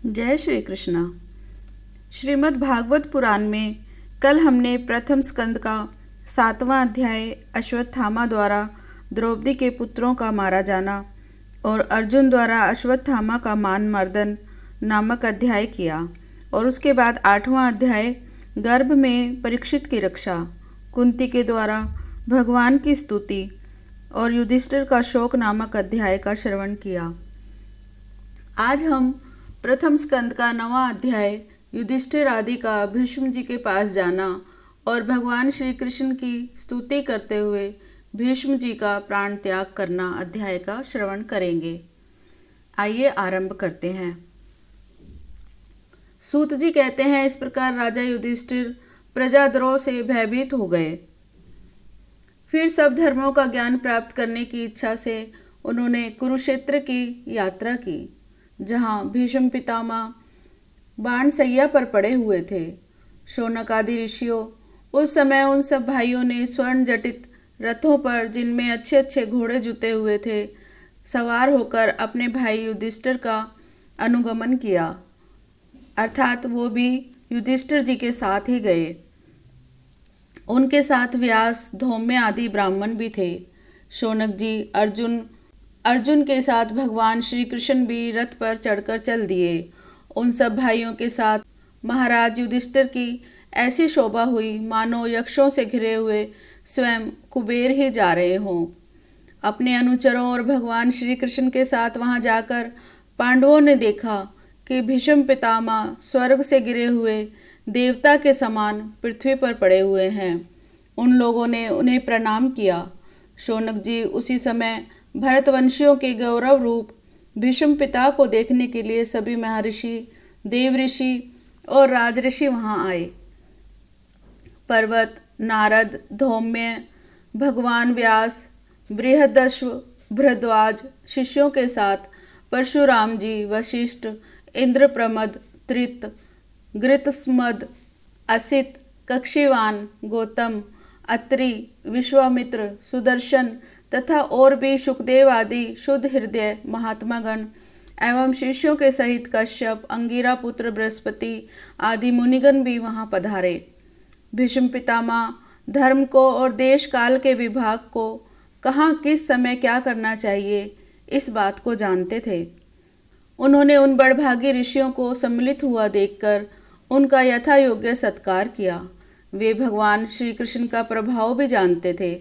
जय श्री कृष्णा। श्रीमद् भागवत पुराण में कल हमने प्रथम स्कंद का 7वां अध्याय अश्वत्थामा द्वारा द्रौपदी के पुत्रों का मारा जाना और अर्जुन द्वारा अश्वत्थामा का मान मर्दन नामक अध्याय किया और उसके बाद 8वां अध्याय गर्भ में परीक्षित की रक्षा, कुंती के द्वारा भगवान की स्तुति और युधिष्ठिर का शोक नामक अध्याय का श्रवण किया। आज हम प्रथम स्कंद का 9वां अध्याय युधिष्ठिर आदि का भीष्म जी के पास जाना और भगवान श्री कृष्ण की स्तुति करते हुए भीष्म जी का प्राण त्याग करना अध्याय का श्रवण करेंगे। आइए आरंभ करते हैं। सूत जी कहते हैं, इस प्रकार राजा युधिष्ठिर प्रजाद्रोह से भयभीत हो गए। फिर सब धर्मों का ज्ञान प्राप्त करने की इच्छा से उन्होंने कुरुक्षेत्र की यात्रा की, जहाँ भीष्म पितामह बाणसैया पर पड़े हुए थे। शौनक आदि ऋषियों उस समय उन सब भाइयों ने स्वर्ण जटित रथों पर, जिनमें अच्छे अच्छे घोड़े जुते हुए थे, सवार होकर अपने भाई युधिष्ठिर का अनुगमन किया, अर्थात वो भी युधिष्ठिर जी के साथ ही गए। उनके साथ व्यास, धौम्य आदि ब्राह्मण भी थे। शौनक जी अर्जुन के साथ भगवान श्री कृष्ण भी रथ पर चढ़कर चल दिए। उन सब भाइयों के साथ महाराज युधिष्ठिर की ऐसी शोभा हुई मानो यक्षों से घिरे हुए स्वयं कुबेर ही जा रहे हों। अपने अनुचरों और भगवान श्री कृष्ण के साथ वहां जाकर पांडवों ने देखा कि भीष्म पितामह स्वर्ग से गिरे हुए देवता के समान पृथ्वी पर पड़े हुए हैं। उन लोगों ने उन्हें प्रणाम किया। शौनक जी उसी समय भरतवंशियों के गौरव रूप भीष्म पिता को देखने के लिए सभी महर्षि, देव ऋषि और राजऋषि वहां आए। पर्वत, नारद, धौम्य, भगवान व्यास, बृहदश्व, भरद्वाज शिष्यों के साथ परशुराम जी, वशिष्ठ, इंद्रप्रमद, त्रित, गृतस्मद, असित, कक्षीवान, गौतम, अत्रि, विश्वामित्र, सुदर्शन तथा और भी सुखदेव आदि शुद्ध हृदय महात्मागण एवं शिष्यों के सहित कश्यप, अंगिरा पुत्र बृहस्पति आदि मुनिगण भी वहां पधारे। भीष्म पितामह धर्म को और देश काल के विभाग को, कहाँ किस समय क्या करना चाहिए, इस बात को जानते थे। उन्होंने उन बड़भागी ऋषियों को सम्मिलित हुआ देखकर उनका यथा योग्य सत्कार किया। वे भगवान श्री कृष्ण का प्रभाव भी जानते थे,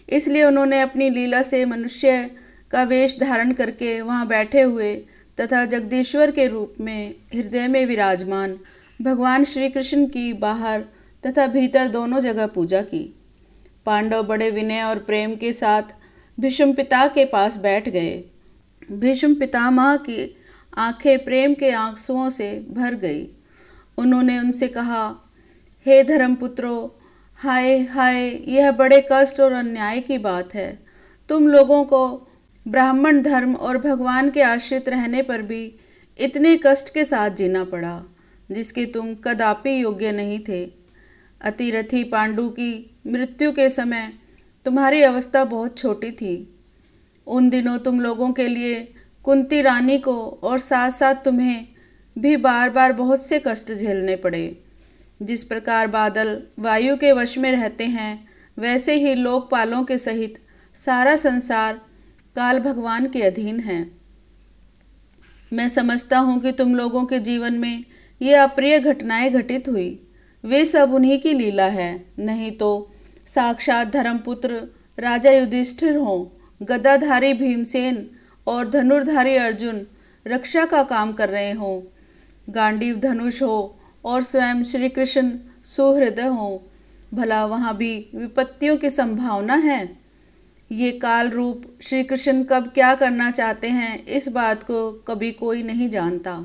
इसलिए उन्होंने अपनी लीला से मनुष्य का वेश धारण करके वहां बैठे हुए तथा जगदीश्वर के रूप में हृदय में विराजमान भगवान श्री कृष्ण की बाहर तथा भीतर दोनों जगह पूजा की। पांडव बड़े विनय और प्रेम के साथ भीष्म पिता के पास बैठ गए। भीष्म पितामह की आंखें प्रेम के आंसुओं से भर गई। उन्होंने उनसे कहा, हे धर्मपुत्रों, हाय हाय, यह बड़े कष्ट और अन्याय की बात है। तुम लोगों को ब्राह्मण धर्म और भगवान के आश्रित रहने पर भी इतने कष्ट के साथ जीना पड़ा, जिसके तुम कदापि योग्य नहीं थे। अतिरथी पांडु की मृत्यु के समय तुम्हारी अवस्था बहुत छोटी थी। उन दिनों तुम लोगों के लिए कुंती रानी को और साथ साथ तुम्हें भी बार बार बहुत से कष्ट झेलने पड़े। जिस प्रकार बादल वायु के वश में रहते हैं, वैसे ही लोकपालों के सहित सारा संसार काल भगवान के अधीन है। मैं समझता हूँ कि तुम लोगों के जीवन में ये अप्रिय घटनाएं घटित हुई, वे सब उन्हीं की लीला है, नहीं तो साक्षात धर्मपुत्र राजा युधिष्ठिर हों, गदाधारी भीमसेन और धनुर्धारी अर्जुन रक्षा का काम कर रहे हों, गांडीव धनुष हो और स्वयं श्री कृष्ण सुहृदय हों, भला वहाँ भी विपत्तियों की संभावना है। ये काल रूप श्री कृष्ण कब क्या करना चाहते हैं, इस बात को कभी कोई नहीं जानता।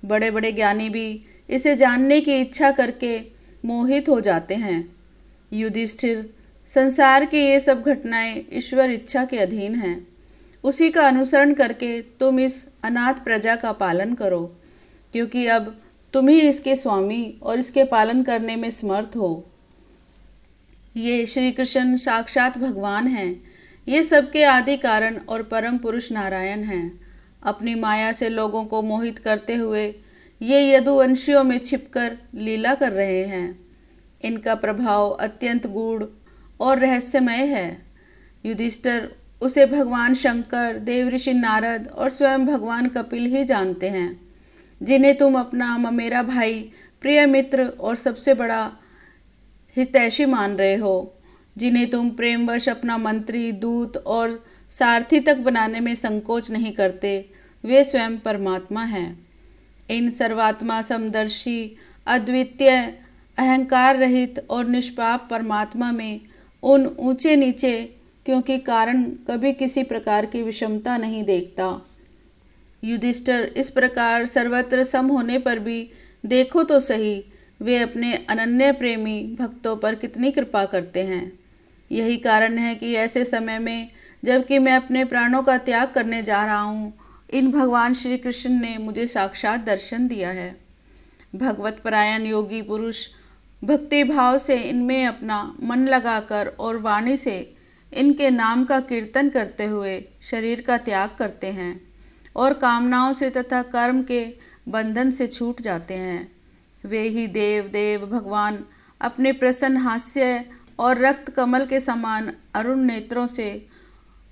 बड़े बड़े ज्ञानी भी इसे जानने की इच्छा करके मोहित हो जाते हैं। युधिष्ठिर, संसार की ये सब घटनाएं ईश्वर इच्छा के अधीन हैं। उसी का अनुसरण करके तुम इस अनाथ प्रजा का पालन करो, क्योंकि अब तुम ही इसके स्वामी और इसके पालन करने में समर्थ हो। ये श्री कृष्ण साक्षात भगवान हैं। ये सबके आदि कारण और परम पुरुष नारायण हैं। अपनी माया से लोगों को मोहित करते हुए ये यदुवंशियों में छिपकर लीला कर रहे हैं। इनका प्रभाव अत्यंत गूढ़ और रहस्यमय है। युधिष्ठिर उसे भगवान शंकर, देवऋषि नारद और स्वयं भगवान कपिल ही जानते हैं, जिन्हें तुम अपना ममेरा भाई, प्रिय मित्र और सबसे बड़ा हितैषी मान रहे हो, जिन्हें तुम प्रेमवश अपना मंत्री, दूत और सारथी तक बनाने में संकोच नहीं करते, वे स्वयं परमात्मा हैं। इन सर्वात्मा, समदर्शी, अद्वितीय, अहंकार रहित और निष्पाप परमात्मा में उन ऊंचे नीचे क्योंकि कारण कभी किसी प्रकार की विषमता नहीं देखता। युधिष्ठिर इस प्रकार सर्वत्र सम होने पर भी देखो तो सही, वे अपने अनन्य प्रेमी भक्तों पर कितनी कृपा करते हैं। यही कारण है कि ऐसे समय में, जबकि मैं अपने प्राणों का त्याग करने जा रहा हूँ, इन भगवान श्री कृष्ण ने मुझे साक्षात दर्शन दिया है। भगवत परायण योगी पुरुष भक्ति भाव से इनमें अपना मन लगाकर और वाणी से इनके नाम का कीर्तन करते हुए शरीर का त्याग करते हैं और कामनाओं से तथा कर्म के बंधन से छूट जाते हैं। वे ही देव भगवान अपने प्रसन्न हास्य और रक्त कमल के समान अरुण नेत्रों से,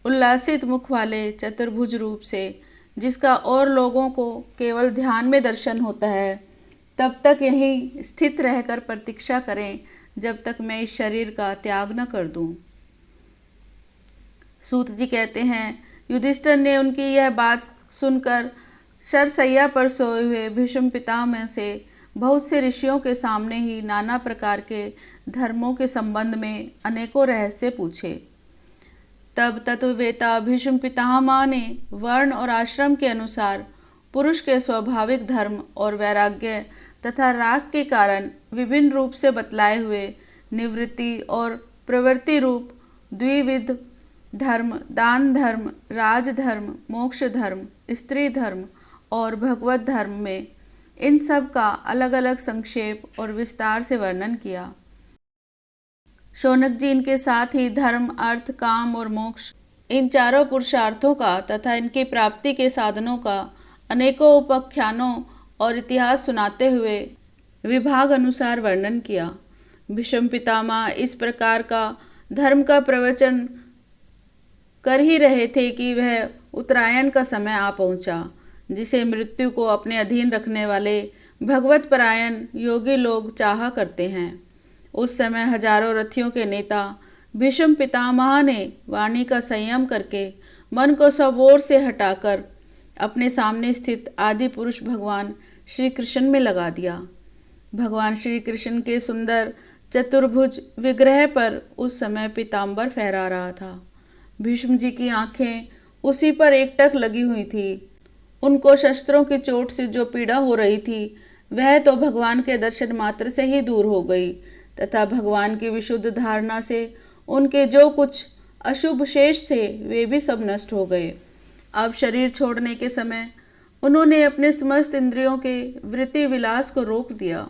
उल्लासित मुख वाले चतुर्भुज रूप से, जिसका और लोगों को केवल ध्यान में दर्शन होता है, तब तक यहीं स्थित रहकर प्रतीक्षा करें जब तक मैं इस शरीर का त्याग न कर दूं। सूत जी कहते हैं, युधिष्ठिर ने उनकी यह बात सुनकर शरशैया पर सोए हुए भीष्म पितामह से बहुत से ऋषियों के सामने ही नाना प्रकार के धर्मों के संबंध में अनेकों रहस्य पूछे। तब तत्ववेता भीष्म पितामह ने वर्ण और आश्रम के अनुसार पुरुष के स्वाभाविक धर्म और वैराग्य तथा राग के कारण विभिन्न रूप से बतलाए हुए निवृत्ति और प्रवृत्ति रूप द्विविध धर्म, दान धर्म, राजधर्म, मोक्ष धर्म, स्त्री धर्म और भगवत धर्म में इन सब का अलग अलग संक्षेप और विस्तार से वर्णन किया। शौनक जी इनके साथ ही धर्म, अर्थ, काम और मोक्ष, इन चारों पुरुषार्थों का तथा इनकी प्राप्ति के साधनों का अनेकों उपाख्यानों और इतिहास सुनाते हुए विभाग अनुसार वर्णन किया। भीष्म पितामह इस प्रकार का धर्म का प्रवचन कर ही रहे थे कि वह उत्तरायण का समय आ पहुंचा, जिसे मृत्यु को अपने अधीन रखने वाले भगवत परायण योगी लोग चाहा करते हैं। उस समय हजारों रथियों के नेता भीष्म पितामह ने वाणी का संयम करके मन को सब ओर से हटाकर अपने सामने स्थित आदि पुरुष भगवान श्री कृष्ण में लगा दिया। भगवान श्री कृष्ण के सुंदर चतुर्भुज विग्रह पर उस समय पीताम्बर फहरा रहा था। भीष्म जी की आंखें उसी पर एकटक लगी हुई थी। उनको शस्त्रों की चोट से जो पीड़ा हो रही थी, वह तो भगवान के दर्शन मात्र से ही दूर हो गई तथा भगवान की विशुद्ध धारणा से उनके जो कुछ अशुभ शेष थे, वे भी सब नष्ट हो गए। अब शरीर छोड़ने के समय उन्होंने अपने समस्त इंद्रियों के वृत्ति विलास को रोक दिया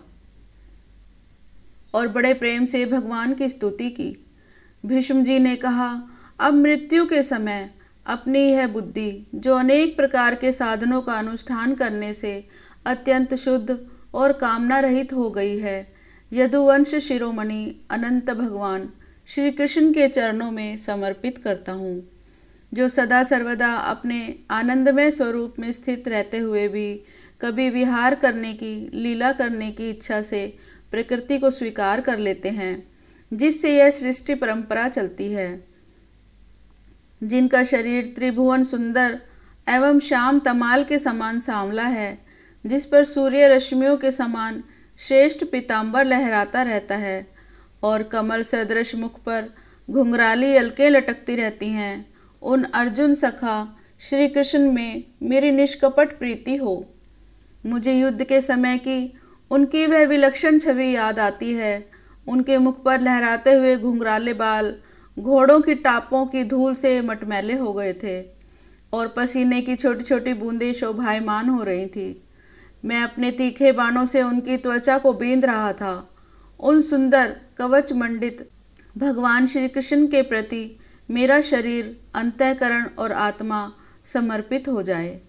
और बड़े प्रेम से भगवान की स्तुति की। भीष्म जी ने कहा, अब मृत्यु के समय अपनी यह बुद्धि, जो अनेक प्रकार के साधनों का अनुष्ठान करने से अत्यंत शुद्ध और कामना रहित हो गई है, यदुवंश शिरोमणि अनंत भगवान श्री कृष्ण के चरणों में समर्पित करता हूँ, जो सदा सर्वदा अपने आनंदमय स्वरूप में स्थित रहते हुए भी कभी विहार करने की, लीला करने की इच्छा से प्रकृति को स्वीकार कर लेते हैं, जिससे यह सृष्टि परंपरा चलती है। जिनका शरीर त्रिभुवन सुंदर एवं श्याम तमाल के समान सांवला है, जिस पर सूर्य रश्मियों के समान श्रेष्ठ पीताम्बर लहराता रहता है और कमल सदृश मुख पर घुंघराली अलकें लटकती रहती हैं, उन अर्जुन सखा श्री कृष्ण में मेरी निष्कपट प्रीति हो। मुझे युद्ध के समय की उनकी वह विलक्षण छवि याद आती है। उनके मुख पर लहराते हुए घुंघराले बाल घोड़ों की टापों की धूल से मटमैले हो गए थे और पसीने की छोटी छोटी बूंदें शोभायमान हो रही थी। मैं अपने तीखे बाणों से उनकी त्वचा को बींध रहा था। उन सुंदर कवच मंडित भगवान श्री कृष्ण के प्रति मेरा शरीर, अंतःकरण और आत्मा समर्पित हो जाए।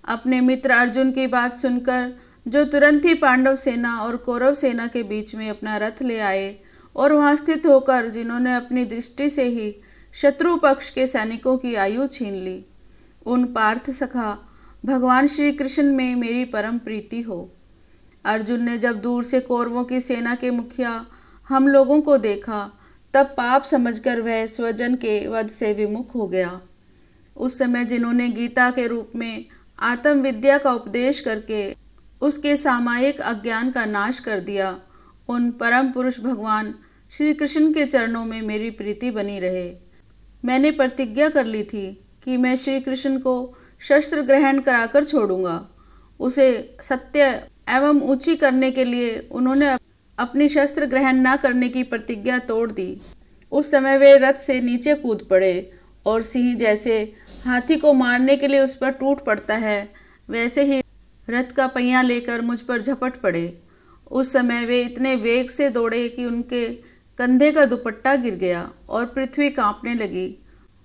अपने मित्र अर्जुन की बात सुनकर जो तुरंत ही पांडव सेना और कौरव सेना के बीच में अपना रथ ले आए और वहां स्थित होकर जिन्होंने अपनी दृष्टि से ही शत्रु पक्ष के सैनिकों की आयु छीन ली, उन पार्थ सखा भगवान श्री कृष्ण में मेरी परम प्रीति हो। अर्जुन ने जब दूर से कौरवों की सेना के मुखिया हम लोगों को देखा, तब पाप समझकर वह स्वजन के वध से विमुख हो गया। उस समय जिन्होंने गीता के रूप में आत्म विद्या का उपदेश करके उसके सामायिक अज्ञान का नाश कर दिया, उन परम पुरुष भगवान श्री कृष्ण के चरणों में मेरी प्रीति बनी रहे। मैंने प्रतिज्ञा कर ली थी कि मैं श्री कृष्ण को शस्त्र ग्रहण कराकर छोड़ूंगा। उसे सत्य एवं ऊंची करने के लिए उन्होंने अपनी शस्त्र ग्रहण न करने की प्रतिज्ञा तोड़ दी। उस समय वे रथ से नीचे कूद पड़े और सिंह जैसे हाथी को मारने के लिए उस पर टूट पड़ता है, वैसे ही रथ का पहिया लेकर मुझ पर झपट पड़े। उस समय वे इतने वेग से दौड़े कि उनके कंधे का दुपट्टा गिर गया और पृथ्वी कांपने लगी।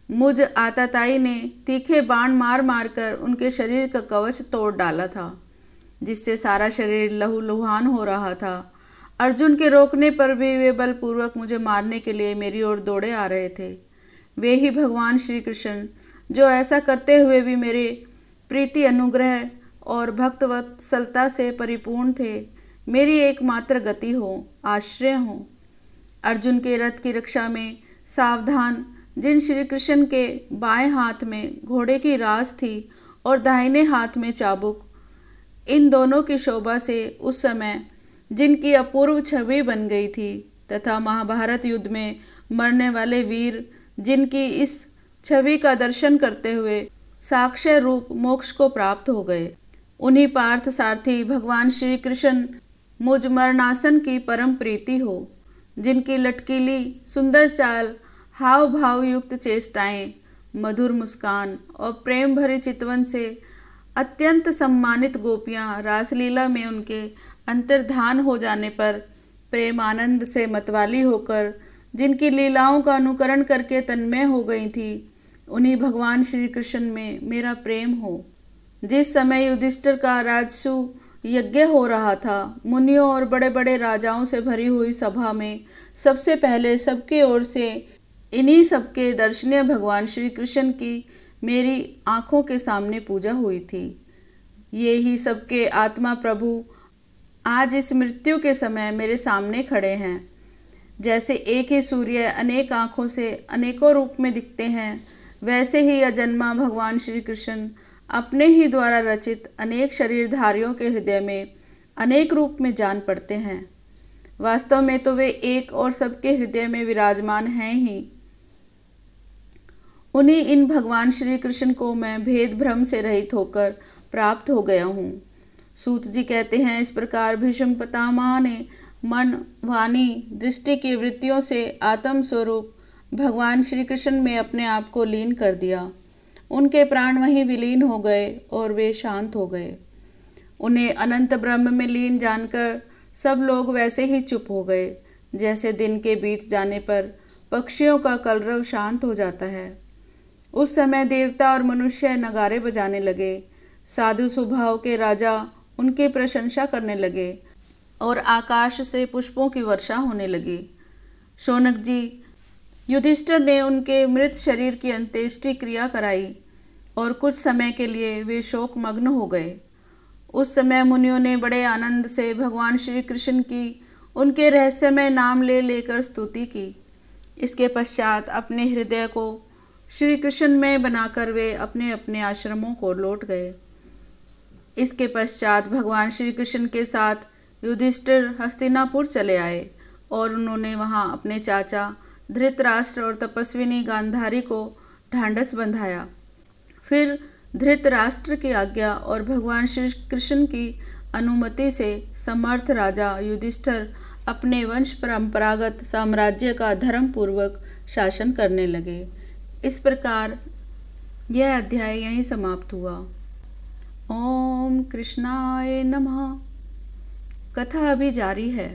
मुझ आताताई ने तीखे बाण मार मार कर उनके शरीर का कवच तोड़ डाला था, जिससे सारा शरीर लहूलुहान हो रहा था। अर्जुन के रोकने पर भी वे बलपूर्वक मुझे मारने के लिए मेरी ओर दौड़े आ रहे थे। वे ही भगवान श्री कृष्ण जो ऐसा करते हुए भी मेरे प्रीति, अनुग्रह और भक्तवत्सलता से परिपूर्ण थे, मेरी एकमात्र गति हो, आश्रय हो। अर्जुन के रथ की रक्षा में सावधान जिन श्री कृष्ण के बाएं हाथ में घोड़े की रास थी और दाहिने हाथ में चाबुक, इन दोनों की शोभा से उस समय जिनकी अपूर्व छवि बन गई थी, तथा महाभारत युद्ध में मरने वाले वीर जिनकी इस छवि का दर्शन करते हुए साक्षय रूप मोक्ष को प्राप्त हो गए, उन्हीं पार्थ सारथी भगवान श्री कृष्ण मुझ मरणासन की परम प्रीति हो, जिनकी लटकीली सुंदर चाल, हाव भाव युक्त चेष्टाएं, मधुर मुस्कान और प्रेम भरे चितवन से अत्यंत सम्मानित गोपियां रासलीला में उनके अंतर्धान हो जाने पर प्रेम आनंद से मतवाली होकर जिनकी लीलाओं का अनुकरण करके तन्मय हो गई थी, उन्हीं भगवान श्री कृष्ण में मेरा प्रेम हो। जिस समय युधिष्ठिर का राजसु यज्ञ हो रहा था, मुनियों और बड़े बड़े राजाओं से भरी हुई सभा में सबसे पहले सबकी ओर से इन्हीं सबके दर्शनीय भगवान श्री कृष्ण की मेरी आँखों के सामने पूजा हुई थी। ये ही सबके आत्मा प्रभु आज इस मृत्यु के समय मेरे सामने खड़े हैं। जैसे एक ही सूर्य अनेक आँखों से अनेकों रूप में दिखते हैं, वैसे ही अजन्मा भगवान श्री कृष्ण अपने ही द्वारा रचित अनेक शरीरधारियों के हृदय में अनेक रूप में जान पड़ते हैं। वास्तव में तो वे एक और सबके हृदय में विराजमान हैं ही। उन्हीं इन भगवान श्री कृष्ण को मैं भेद भ्रम से रहित होकर प्राप्त हो गया हूँ। सूत जी कहते हैं, इस प्रकार भीष्म पितामह ने मन, वाणी, दृष्टि की वृत्तियों से आत्म स्वरूप भगवान श्री कृष्ण में अपने आप को लीन कर दिया। उनके प्राण वहीं विलीन हो गए और वे शांत हो गए। उन्हें अनंत ब्रह्म में लीन जानकर सब लोग वैसे ही चुप हो गए, जैसे दिन के बीत जाने पर पक्षियों का कलरव शांत हो जाता है। उस समय देवता और मनुष्य नगारे बजाने लगे। साधु स्वभाव के राजा उनकी प्रशंसा करने लगे और आकाश से पुष्पों की वर्षा होने लगी। शौनक जी, युधिष्ठिर ने उनके मृत शरीर की अंत्येष्टि क्रिया कराई और कुछ समय के लिए वे शोक मग्न हो गए। उस समय मुनियों ने बड़े आनंद से भगवान श्री कृष्ण की उनके रहस्यमय नाम ले लेकर स्तुति की। इसके पश्चात अपने हृदय को श्री कृष्ण में बनाकर वे अपने अपने आश्रमों को लौट गए। इसके पश्चात भगवान श्री कृष्ण के साथ युधिष्ठिर हस्तिनापुर चले आए और उन्होंने वहां अपने चाचा धृतराष्ट्र और तपस्विनी गांधारी को ढांढस बंधाया। फिर धृतराष्ट्र की आज्ञा और भगवान श्री कृष्ण की अनुमति से समर्थ राजा युधिष्ठिर अपने वंश परंपरागत साम्राज्य का धर्मपूर्वक शासन करने लगे। इस प्रकार यह अध्याय यहीं समाप्त हुआ। ओम कृष्णाय नमः। कथा अभी जारी है।